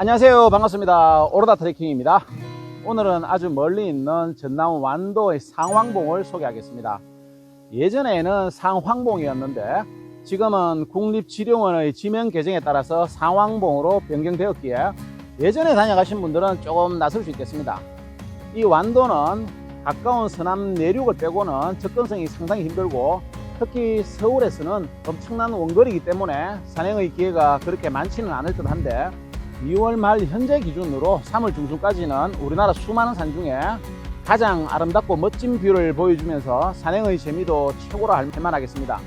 안녕하세요, 반갑습니다. 오로다 트레킹입니다. 오늘은 아주 멀리 있는 전남 완도의 상황봉을 소개하겠습니다. 예전에는 상황봉이었는데 지금은 국립지룡원의 지명 개정에 따라서 상황봉으로 변경되었기에 예전에 다녀가신 분들은 조금 낯설 수 있겠습니다. 이 완도는 가까운 서남 내륙을 빼고는 접근성이 상당히 힘들고 특히 서울에서는 엄청난 원거리이기 때문에 산행의 기회가 그렇게 많지는 않을 듯 한데 2월 말 현재 기준으로 3월 중순까지는 우리나라 수많은 산 중에 가장 아름답고 멋진 뷰를 보여주면서 산행의 재미도 최고로 할 만하겠습니다.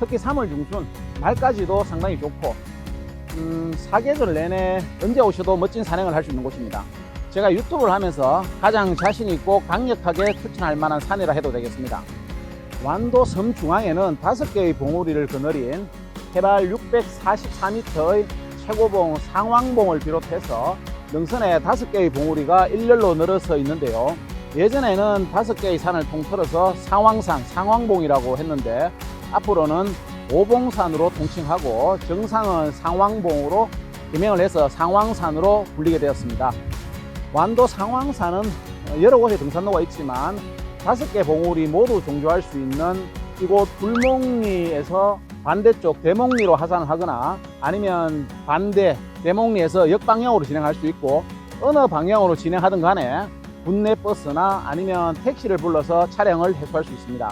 특히 3월 중순 말까지도 상당히 좋고 사계절 내내 언제 오셔도 멋진 산행을 할 수 있는 곳입니다. 제가 유튜브를 하면서 가장 자신 있고 강력하게 추천할 만한 산이라 해도 되겠습니다. 완도 섬 중앙에는 5개의 봉우리를 거느린 해발 644m의 최고봉 상황봉을 비롯해서 능선에 5개의 봉우리가 일렬로 늘어서 있는데요. 예전에는 5개의 산을 통틀어서 상황산, 상황봉이라고 했는데 앞으로는 오봉산으로 통칭하고 정상은 상황봉으로 개명을 해서 상황산으로 불리게 되었습니다. 완도 상황산은 여러 곳에 등산로가 있지만 5개 봉우리 모두 종주할 수 있는 이곳 불목리에서 반대쪽 대목리로 하산을 하거나 아니면 반대 대목리에서 역방향으로 진행할 수 있고 어느 방향으로 진행하든 간에 국내 버스나 아니면 택시를 불러서 차량을 해소할 수 있습니다.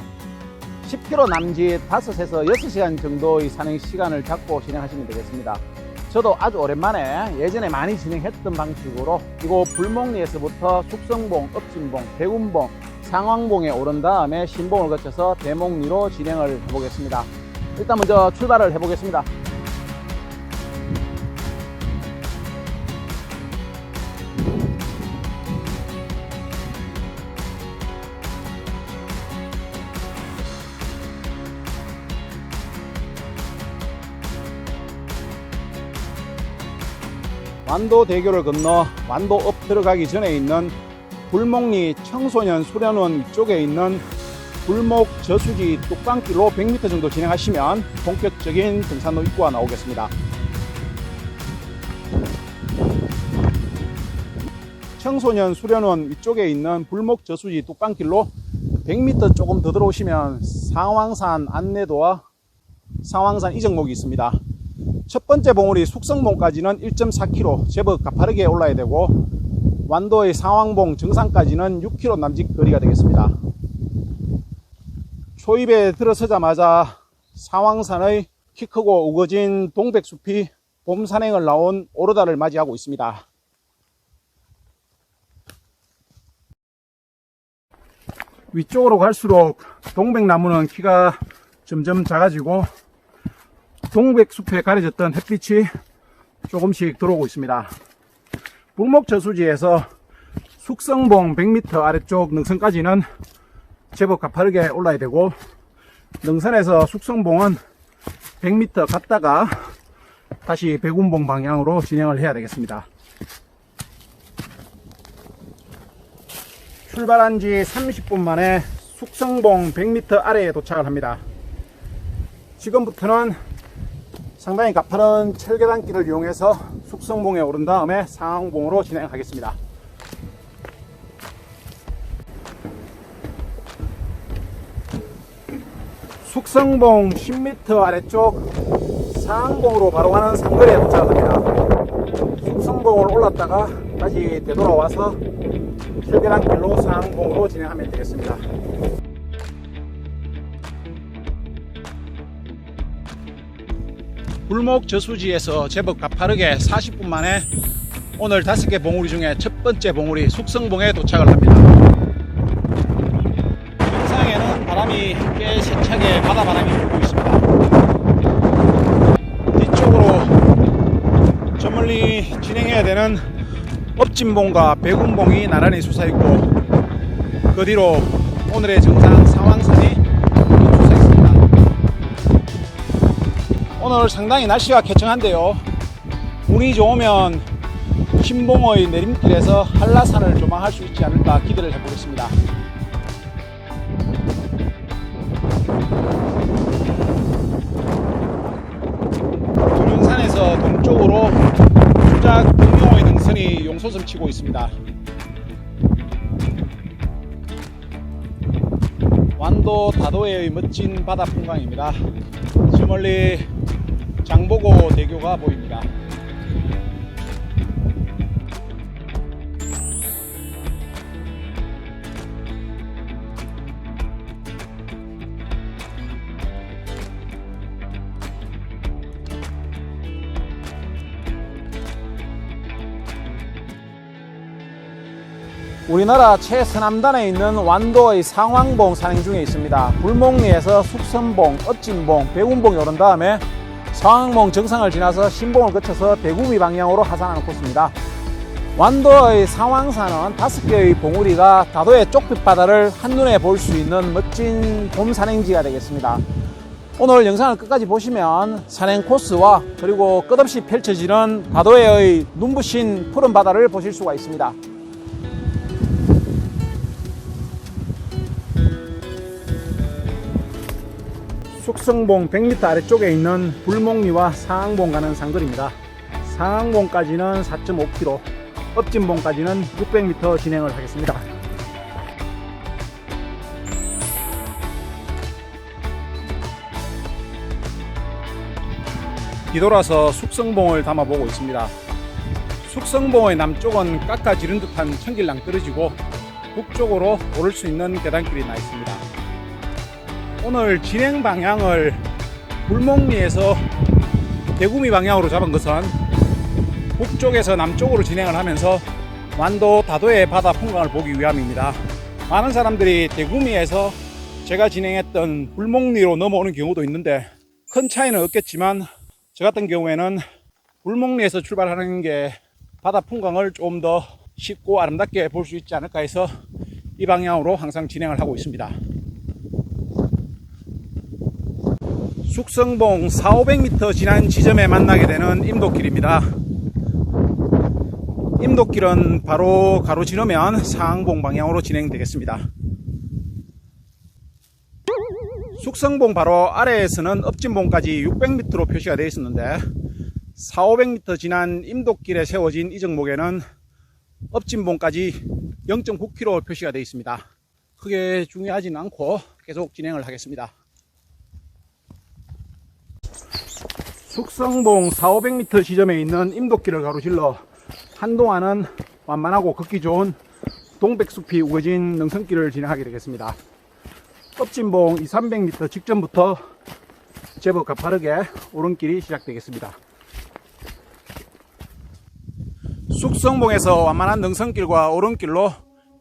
10km 남짓 5에서 6시간 정도의 산행 시간을 잡고 진행하시면 되겠습니다. 저도 아주 오랜만에 예전에 많이 진행했던 방식으로 이곳 불목리에서부터 숙성봉, 읍진봉, 대군봉, 상황봉에 오른 다음에 신봉을 거쳐서 대목리로 진행을 해보겠습니다. 일단 먼저 출발을 해보겠습니다. 완도대교를 건너 완도읍 들어가기 전에 있는 불목리 청소년 수련원 위쪽에 있는 불목 저수지 뚝방길로 100m 정도 진행하시면 본격적인 등산로 입구가 나오겠습니다. 청소년 수련원 위쪽에 있는 불목 저수지 뚝방길로 100m 조금 더 들어오시면 상황산 안내도와 상황산 이정목이 있습니다. 첫 번째 봉우리 숙성봉까지는 1.4km 제법 가파르게 올라야 되고 완도의 상황봉 정상까지는 6km 남짓 거리가 되겠습니다. 초입에 들어서자마자 상황산의 키 크고 우거진 동백숲이 봄 산행을 나온 오르다를 맞이하고 있습니다. 위쪽으로 갈수록 동백나무는 키가 점점 작아지고 동백숲에 가려졌던 햇빛이 조금씩 들어오고 있습니다. 불목저수지에서 숙성봉 100m 아래쪽 능선까지는 제법 가파르게 올라야 되고 능선에서 숙성봉은 100m 갔다가 다시 백운봉 방향으로 진행을 해야 되겠습니다. 출발한 지 30분 만에 숙성봉 100m 아래에 도착을 합니다. 지금부터는 상당히 가파른 철계단길을 이용해서 숙성봉에 오른 다음에 상황봉으로 진행하겠습니다. 숙성봉 10m 아래쪽 상황봉으로 바로 가는 상거리에 도착합니다. 숙성봉을 올랐다가 다시 되돌아와서 철계단길로 상황봉으로 진행하면 되겠습니다. 불목 저수지에서 제법 가파르게 40분 만에 오늘 5개 봉우리 중에 첫 번째 봉우리 숙성봉에 도착을 합니다. 영상에는 바람이 꽤 세차게 바다바람이 불고 있습니다. 뒤쪽으로 저 멀리 진행해야 되는 읍진봉과 백운봉이 나란히 솟아있고 그 뒤로 오늘의 정상 상황산이 솟아있습니다. 오늘 상당히 날씨가 쾌청한데요. 운이 좋으면 신봉의 내림길에서 한라산을 조망할 수 있지 않을까 기대를 해보겠습니다. 두준산에서 동쪽으로 수작 등용 솟음 치고 있습니다. 완도 다도해의 멋진 바다 풍광입니다. 저 멀리 장보고 대교가 보입니다. 우리나라 최서남단에 있는 완도의 상황봉 산행 중에 있습니다. 불목리에서 숙선봉, 읍진봉, 백운봉이 오른 다음에 상황봉 정상을 지나서 신봉을 거쳐서 백우미 방향으로 하산하는 코스입니다. 완도의 상황산은 5개의 봉우리가 다도의 쪽빛바다를 한눈에 볼 수 있는 멋진 봄 산행지가 되겠습니다. 오늘 영상을 끝까지 보시면 산행 코스와 그리고 끝없이 펼쳐지는 다도해의 눈부신 푸른 바다를 보실 수가 있습니다. 숙성봉 100m 아래쪽에 있는 불목리와 상황봉 가는 상거리입니다. 상황봉까지는 4.5km, 읍진봉까지는 600m 진행을 하겠습니다. 뒤돌아서 숙성봉을 담아보고 있습니다. 숙성봉의 남쪽은 깎아지른 듯한 청길랑 떨어지고 북쪽으로 오를 수 있는 계단길이 나 있습니다. 오늘 진행 방향을 불목리에서 대구미 방향으로 잡은 것은 북쪽에서 남쪽으로 진행을 하면서 완도 다도해 바다 풍광을 보기 위함입니다. 많은 사람들이 대구미에서 제가 진행했던 불목리로 넘어오는 경우도 있는데 큰 차이는 없겠지만 저 같은 경우에는 불목리에서 출발하는 게 바다 풍광을 좀 더 쉽고 아름답게 볼 수 있지 않을까 해서 이 방향으로 항상 진행을 하고 있습니다. 숙성봉 400-500m 지난 지점에 만나게 되는 임도길입니다. 임도길은 바로 가로지르면 상황봉 방향으로 진행되겠습니다. 숙성봉 바로 아래에서는 읍진봉까지 600m로 표시가 되어 있었는데 400-500m 지난 임도길에 세워진 이 정목에는 읍진봉까지 0.9km 표시가 되어 있습니다. 크게 중요하지는 않고 계속 진행을 하겠습니다. 숙성봉 400-500m 지점에 있는 임도길을 가로질러 한동안은 완만하고 걷기 좋은 동백숲이 우거진 능선길을 진행하게 되겠습니다. 읍진봉 200-300m 직전부터 제법 가파르게 오른길이 시작되겠습니다. 숙성봉에서 완만한 능선길과 오른길로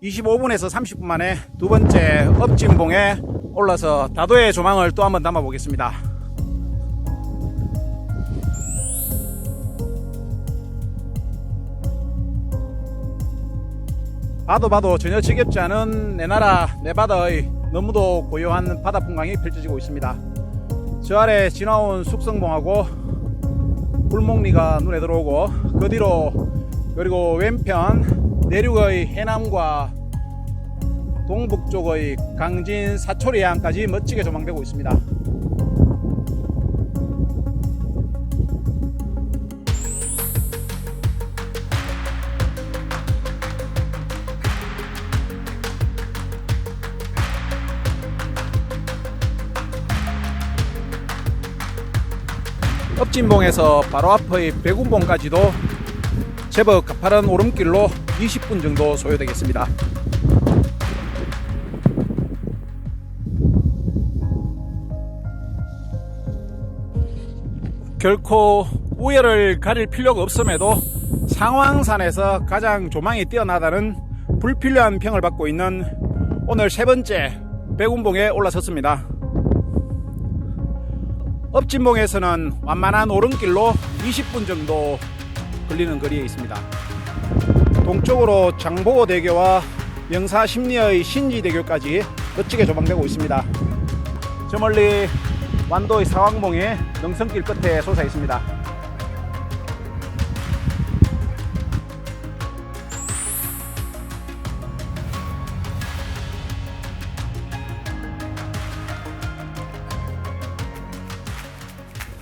25분에서 30분 만에 두 번째 읍진봉에 올라서 다도해 조망을 또 한번 담아 보겠습니다. 봐도 전혀 지겹지 않은 내 나라 내 바다의 너무도 고요한 바다 풍광이 펼쳐지고 있습니다. 저 아래 지나온 숙성봉하고 불목리가 눈에 들어오고 그 뒤로 그리고 왼편 내륙의 해남과 동북쪽의 강진 사초리 해안까지 멋지게 조망되고 있습니다. 읍진봉에서 바로 앞의 백운봉까지도 제법 가파른 오름길로 20분 정도 소요되겠습니다. 결코 우열을 가릴 필요가 없음에도 상황산에서 가장 조망이 뛰어나다는 불필요한 평을 받고 있는 오늘 세 번째 백운봉에 올라섰습니다. 읍진봉에서는 완만한 오른길로 20분 정도 걸리는 거리에 있습니다. 동쪽으로 장보고대교와 영사심리의 신지대교까지 멋지게 조망되고 있습니다. 저 멀리 완도의 상황봉이 능선길 끝에 솟아 있습니다.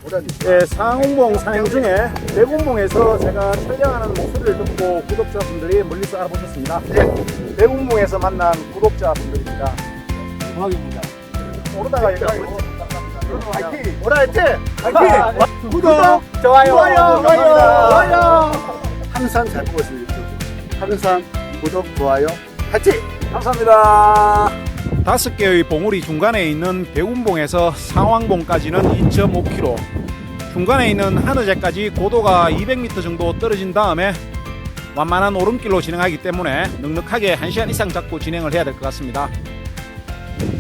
예, 상황봉 산행 중에 대군봉에서 제가 촬영하는 목소리를 듣고 구독자분들이 멀리서 알아보셨습니다. 네, 대군봉에서 만난 구독자분들입니다. 고맙습니다. 오르다가 얘기가 화이팅! 오라이팅! 화이팅! 구독! 좋아요! 좋아요! 항상 잘 보고 있습니다. 항상 구독, 좋아요, 화이팅! 감사합니다. 5개의 봉우리 중간에 있는 백운봉에서 상황봉까지는 2.5km, 중간에 있는 한의제까지 고도가 200m 정도 떨어진 다음에 완만한 오름길로 진행하기 때문에 넉넉하게 1시간 이상 잡고 진행을 해야 될 것 같습니다.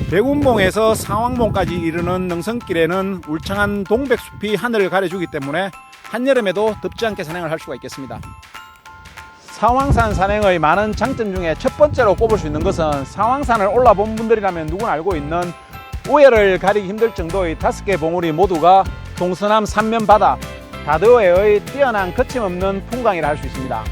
백운봉에서 상황봉까지 이르는 능선길에는 울창한 동백숲이 하늘을 가려주기 때문에 한여름에도 덥지 않게 산행을 할 수가 있겠습니다. 상황산 산행의 많은 장점 중에 첫 번째로 꼽을 수 있는 것은 상황산을 올라본 분들이라면 누구나 알고 있는 우열을 가리기 힘들 정도의 5개 봉우리 모두가 동서남 삼면 바다, 다도해의 뛰어난 거침없는 풍광이라 할 수 있습니다.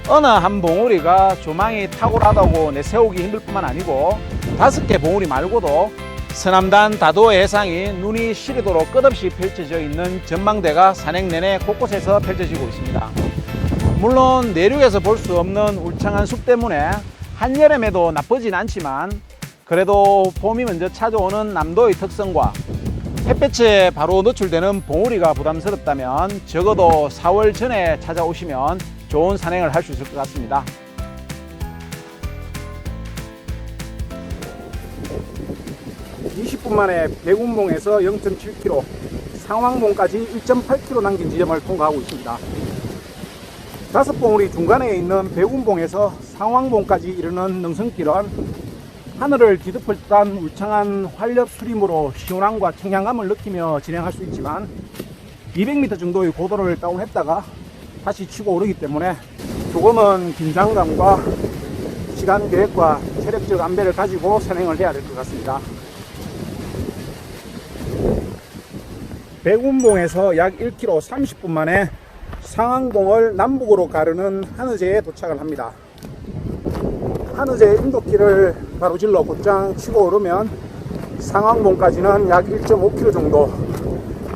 어느 한 봉우리가 조망이 탁월하다고 내세우기 힘들 뿐만 아니고 5개 봉우리 말고도 서남단 다도해 해상이 눈이 시리도록 끝없이 펼쳐져 있는 전망대가 산행 내내 곳곳에서 펼쳐지고 있습니다. 물론 내륙에서 볼 수 없는 울창한 숲 때문에 한여름에도 나쁘진 않지만 그래도 봄이 먼저 찾아오는 남도의 특성과 햇볕에 바로 노출되는 봉우리가 부담스럽다면 적어도 4월 전에 찾아오시면 좋은 산행을 할 수 있을 것 같습니다. (20분) 만에 백운봉에서 0.7km, 상황봉까지 1.8km 남긴 지점을 통과하고 있습니다. 5봉우리 중간에 있는 백운봉에서 상황봉까지 이르는 능선길은 하늘을 뒤덮을 듯한 울창한 활력 수림으로 시원함과 청량감을 느끼며 진행할 수 있지만 200m 정도의 고도를 다운했다가 다시 치고 오르기 때문에 조금은 긴장감과 시간 계획과 체력적 안배를 가지고 산행을 해야 될 것 같습니다. 백운봉에서 약 1km 30분 만에 상황봉을 남북으로 가르는 한의제에 도착을 합니다. 한의제 인도길을 가로질러 곧장 치고 오르면 상황봉까지는 약 1.5km 정도,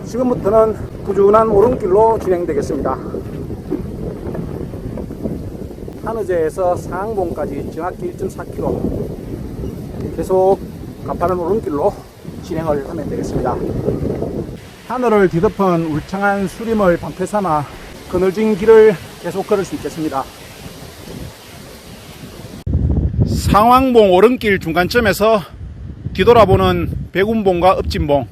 지금부터는 꾸준한 오름길로 진행되겠습니다. 한의제에서 상황봉까지 정확히 1.4km 계속 가파른 오름길로 진행을 하면 되겠습니다. 하늘을 뒤덮은 울창한 수림을 방패 삼아 그늘진 길을 계속 걸을 수 있겠습니다. 상황봉 오름길 중간점에서 뒤돌아보는 백운봉과 읍진봉,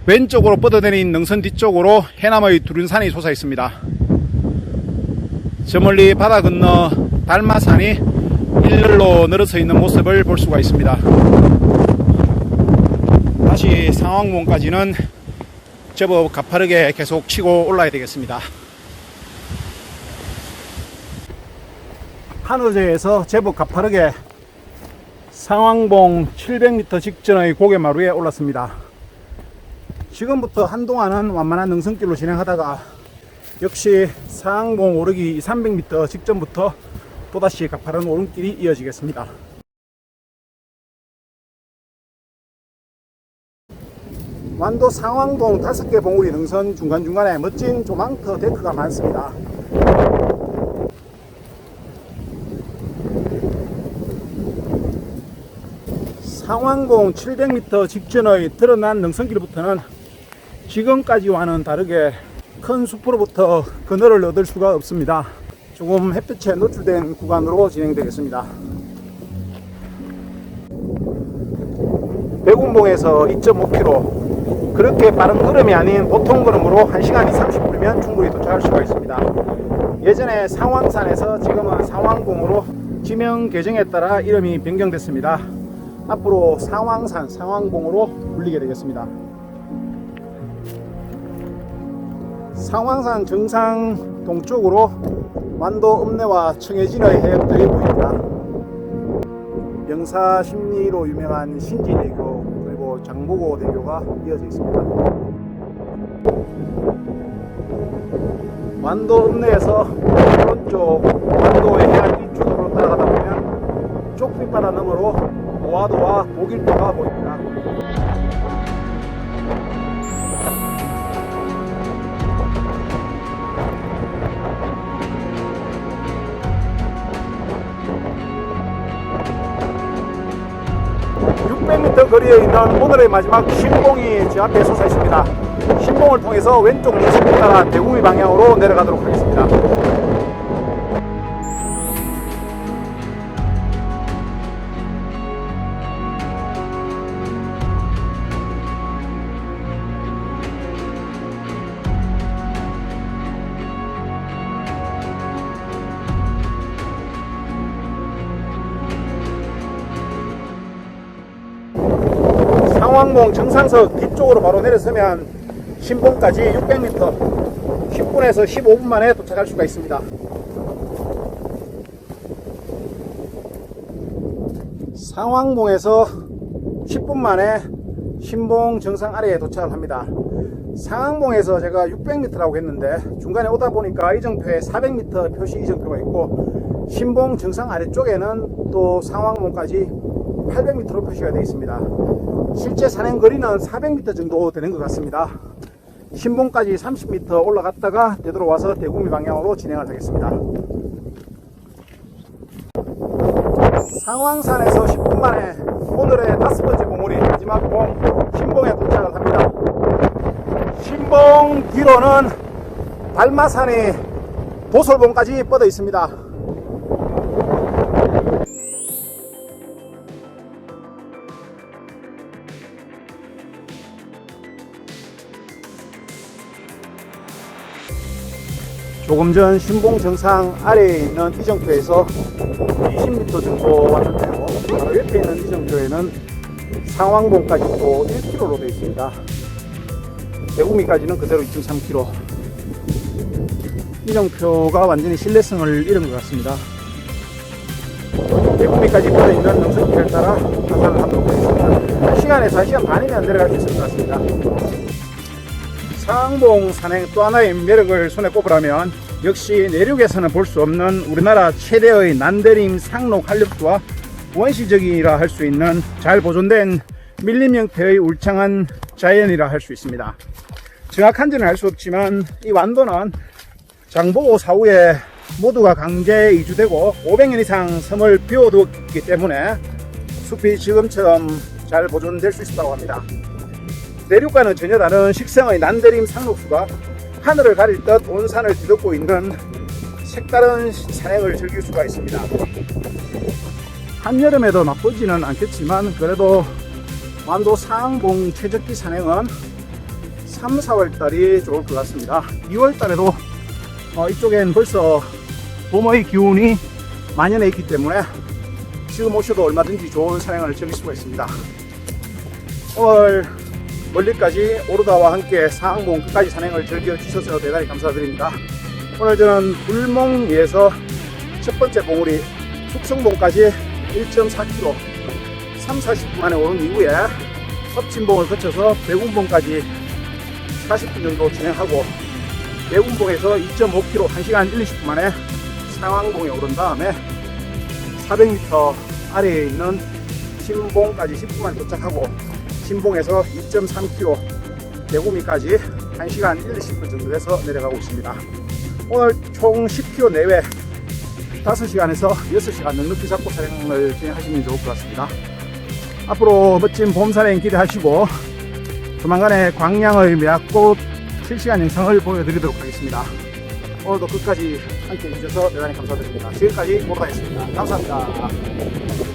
왼쪽으로 뻗어내린 능선 뒤쪽으로 해남의 두륜산이 솟아 있습니다. 저 멀리 바다 건너 달마산이 일렬로 늘어서 있는 모습을 볼 수가 있습니다. 다시 상황봉까지는 제법 가파르게 계속 치고 올라야 되겠습니다. 한의제에서 제법 가파르게 상황봉 700m 직전의 고개마루에 올랐습니다. 지금부터 한동안은 완만한 능선길로 진행하다가 역시 상황봉 오르기 300m 직전부터 또다시 가파른 오름길이 이어지겠습니다. 완도 상황봉 5개 봉우리 능선 중간중간에 멋진 조망터 데크가 많습니다. 상황봉 700m 직전의 드러난 능선길부터는 지금까지와는 다르게 큰 숲으로부터 그늘을 얻을 수가 없습니다. 조금 햇볕에 노출된 구간으로 진행되겠습니다. 백운봉에서 2.5km, 그렇게 빠른 걸음이 아닌 보통 걸음으로 1시간 30분이면 충분히 도착할 수가 있습니다. 예전에 상황산에서 지금은 상황봉으로 지명 개정에 따라 이름이 변경됐습니다. 앞으로 상황산, 상황봉으로 불리게 되겠습니다. 상황산 정상 동쪽으로 완도 읍내와 청해진의 해역들이 보입니다. 명사심리로 유명한 신지대교 그리고 장보고대교가 이어져 있습니다. 완도 읍내에서 오른쪽 완도의 해안 이쪽으로 따라가다 보면 쪽빛바다 너머로 모화도와 독일도가 보입니다. 거리에 있는 오늘의 마지막 신봉이 제 앞에 솟아 있습니다. 신봉을 통해서 왼쪽 예식을 따라 대구미 방향으로 내려가도록 하겠습니다. 상왕봉 정상석 뒤쪽으로 바로 내려서면 신봉까지 600m 10분에서 15분 만에 도착할 수가 있습니다. 상왕봉에서 10분 만에 신봉 정상 아래에 도착을 합니다. 상왕봉에서 제가 600m라고 했는데 중간에 오다 보니까 이정표에 400m 표시 이정표가 있고 신봉 정상 아래쪽에는 또 상왕봉까지 800m로 표시가 되어 있습니다. 실제 산행 거리는 400m 정도 되는 것 같습니다. 신봉까지 30m 올라갔다가 되돌아와서 대구미 방향으로 진행을 하겠습니다. 상왕산에서 10분 만에 오늘의 5번째 봉우리 마지막 봉 신봉에 도착을 합니다. 신봉 뒤로는 달마산이 도솔봉까지 뻗어 있습니다. 조금 전 신봉 정상 아래에 있는 이정표에서 20m 정도 왔는데요. 바로 옆에 있는 이정표에는 상왕봉까지 또 1km로 되어 있습니다. 대구미까지는 그대로 2.3km. 이정표가 완전히 신뢰성을 잃은 것 같습니다. 대구미까지 뻗어 있는 능선길을 따라 하산을 하도록 하겠습니다. 1시간에서 1시간 반이면 내려갈 수 있을 것 같습니다. 상왕봉 산행 또 하나의 매력을 손에 꼽으라면 역시 내륙에서는 볼 수 없는 우리나라 최대의 난데림 상록 한력수와 원시적이라 할 수 있는 잘 보존된 밀림 형태의 울창한 자연이라 할 수 있습니다. 정확한지는 알 수 없지만 이 완도는 장보고 사후에 모두가 강제 이주되고 500년 이상 섬을 비워두었기 때문에 숲이 지금처럼 잘 보존될 수 있다고 합니다. 내륙과는 전혀 다른 식성의 난데림 상록수가 하늘을 가릴 듯 온 산을 뒤덮고 있는 색다른 산행을 즐길 수가 있습니다. 한여름에도 나쁘지는 않겠지만 그래도 완도 상봉 최적기 산행은 3, 4월 달이 좋을 것 같습니다. 2월 달에도 이쪽엔 벌써 봄의 기운이 만연해 있기 때문에 지금 오셔도 얼마든지 좋은 산행을 즐길 수가 있습니다. 오늘 멀리까지 오르다와 함께 상왕봉 끝까지 산행을 즐겨주셔서 대단히 감사드립니다. 오늘 저는 불몽리에서 첫 번째 봉우리 숙성봉까지 1.4km 3-40분 만에 오른 이후에 섭진봉을 거쳐서 대군봉까지 40분 정도 진행하고 대군봉에서 2.5km 1시간 1-20분 만에 상왕봉에 오른 다음에 400m 아래에 있는 신봉까지 10분 만에 도착하고 신봉에서 2.3km 대구미까지 1시간 1-20분 정도 돼서 내려가고 있습니다. 오늘 총 10km 내외 5시간에서 6시간 넉넉히 잡고 산행을 진행하시면 좋을 것 같습니다. 앞으로 멋진 봄 산행 기대하시고 조만간에 광양의 매화꽃 실시간 영상을 보여드리도록 하겠습니다. 오늘도 끝까지 함께 해주셔서 대단히 감사드립니다. 지금까지 모라였습니다. 감사합니다.